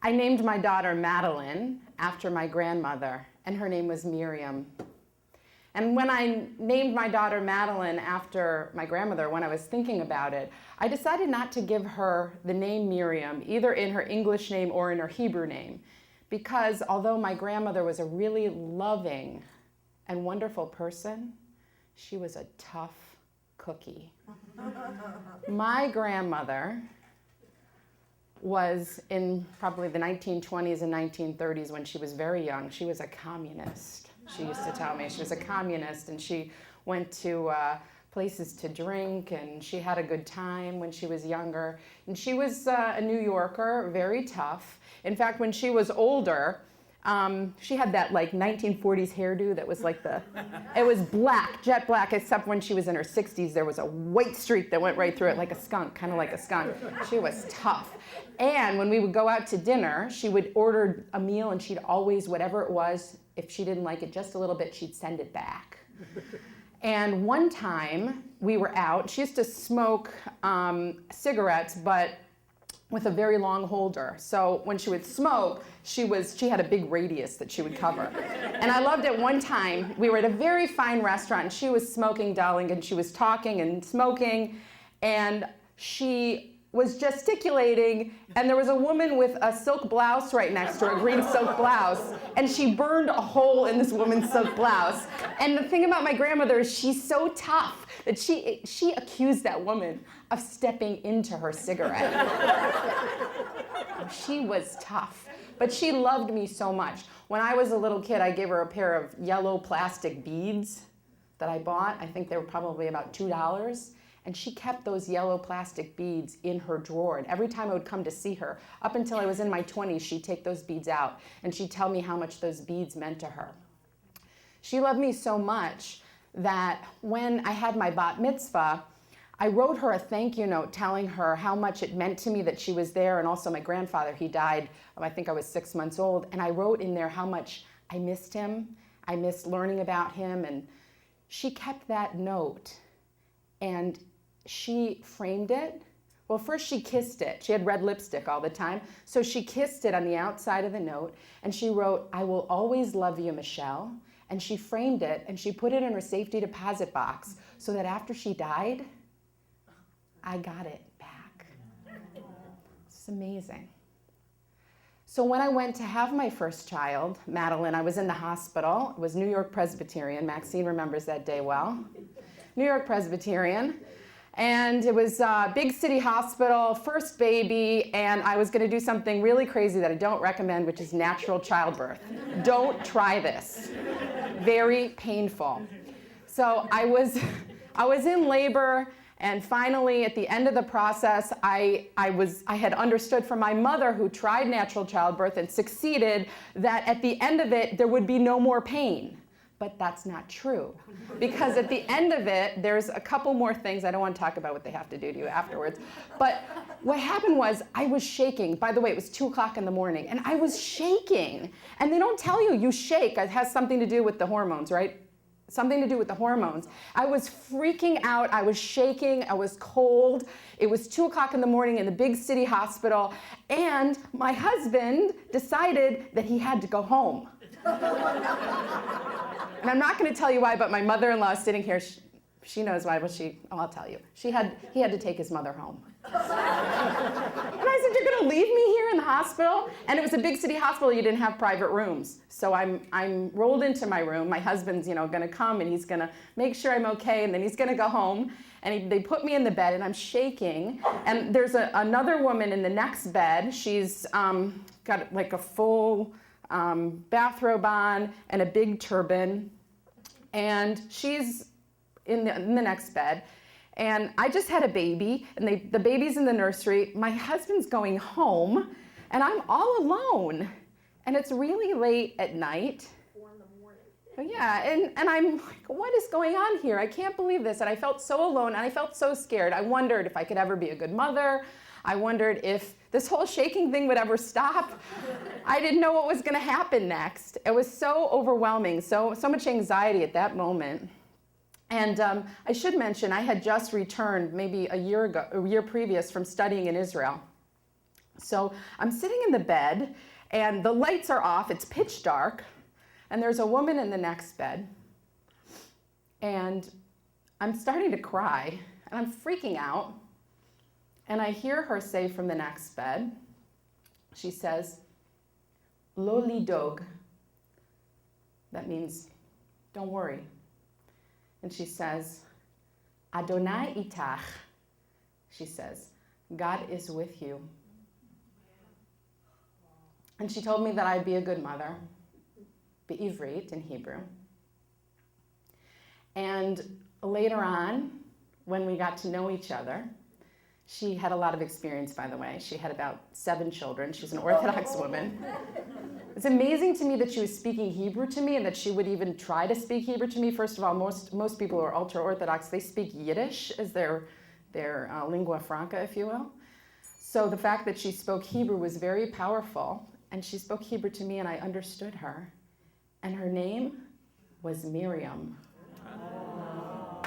I named my daughter Madeline after my grandmother, and her name was Miriam. And when I named my daughter Madeline after my grandmother, when I was thinking about it, I decided not to give her the name Miriam, either in her English name or in her Hebrew name, because although my grandmother was a really loving and wonderful person, she was a tough cookie. My grandmother was in probably the 1920s and 1930s when she was very young. She was a communist. She used to tell me she was a communist, and she went to places to drink, and she had a good time when she was younger. And she was a New Yorker, very tough. In fact, when she was older, she had that like 1940s hairdo that was like it was black, jet black, except when she was in her 60s, there was a white streak that went right through it like a skunk, kind of like a skunk. She was tough. And when we would go out to dinner, she would order a meal, and she'd always, whatever it was, if she didn't like it just a little bit, she'd send it back. And one time we were out, she used to smoke cigarettes, but with a very long holder. So when she would smoke, she had a big radius that she would cover. And I loved it one time, we were at a very fine restaurant, and she was smoking, darling, and she was talking and smoking, and she was gesticulating, and there was a woman with a silk blouse right next to her, a green silk blouse, and she burned a hole in this woman's silk blouse. And the thing about my grandmother is she's so tough that she accused that woman of stepping into her cigarette. She was tough, but she loved me so much. When I was a little kid, I gave her a pair of yellow plastic beads that I bought. I think they were probably about $2. And she kept those yellow plastic beads in her drawer. And every time I would come to see her, up until I was in my 20s, she'd take those beads out, and she'd tell me how much those beads meant to her. She loved me so much that when I had my bat mitzvah, I wrote her a thank you note telling her how much it meant to me that she was there, and also my grandfather, he died, I think I was 6 months old, and I wrote in there how much I missed him, I missed learning about him, and she kept that note, and she framed it. Well, first she kissed it. She had red lipstick all the time. So she kissed it on the outside of the note, and she wrote, "I will always love you, Michelle." And she framed it, and she put it in her safety deposit box so that after she died, I got it back. It's amazing. So when I went to have my first child, Madeline, I was in the hospital. It was New York Presbyterian. Maxine remembers that day well. New York Presbyterian. And it was a big city hospital, first baby, and I was going to do something really crazy that I don't recommend, which is natural childbirth. Don't try this. Very painful. So I was in labor, and finally, at the end of the process, I had understood from my mother, who tried natural childbirth and succeeded, that at the end of it, there would be no more pain. But that's not true, because at the end of it, there's a couple more things. I don't want to talk about what they have to do to you afterwards. But what happened was I was shaking. By the way, it was 2 o'clock in the morning, and I was shaking. And they don't tell you shake. It has something to do with the hormones, right? Something to do with the hormones. I was freaking out. I was shaking. I was cold. It was 2 o'clock in the morning in the big city hospital, and my husband decided that he had to go home. And I'm not going to tell you why, but my mother-in-law is sitting here. She knows why. Well, I'll tell you. He had to take his mother home. And I said, "You're going to leave me here in the hospital?" And it was a big city hospital. You didn't have private rooms. So I'm rolled into my room. My husband's, going to come, and he's going to make sure I'm okay, and then he's going to go home. And they put me in the bed, and I'm shaking. And there's another woman in the next bed. She's got like a full bathrobe on and a big turban, and she's in the next bed, and I just had a baby, and the baby's in the nursery. My husband's going home, and I'm all alone, and it's really late at night. 4 in the morning. Yeah, and I'm like, what is going on here? I can't believe this, and I felt so alone, and I felt so scared. I wondered if I could ever be a good mother. I wondered if this whole shaking thing would ever stop. I didn't know what was going to happen next. It was so overwhelming, so much anxiety at that moment. And I should mention, I had just returned maybe a year previous from studying in Israel. So I'm sitting in the bed, and the lights are off. It's pitch dark, and there's a woman in the next bed. And I'm starting to cry, and I'm freaking out. And I hear her say from the next bed, she says, "Lo lidog." That means, don't worry. And she says, "Adonai itach." She says, God is with you. And she told me that I'd be a good mother, be'ivrit in Hebrew. And later on, when we got to know each other, she had a lot of experience, by the way. She had about 7 children. She was an Orthodox woman. It's amazing to me that she was speaking Hebrew to me and that she would even try to speak Hebrew to me. First of all, most people who are ultra-Orthodox, they speak Yiddish as their lingua franca, if you will. So the fact that she spoke Hebrew was very powerful, and she spoke Hebrew to me and I understood her. And her name was Miriam. Oh.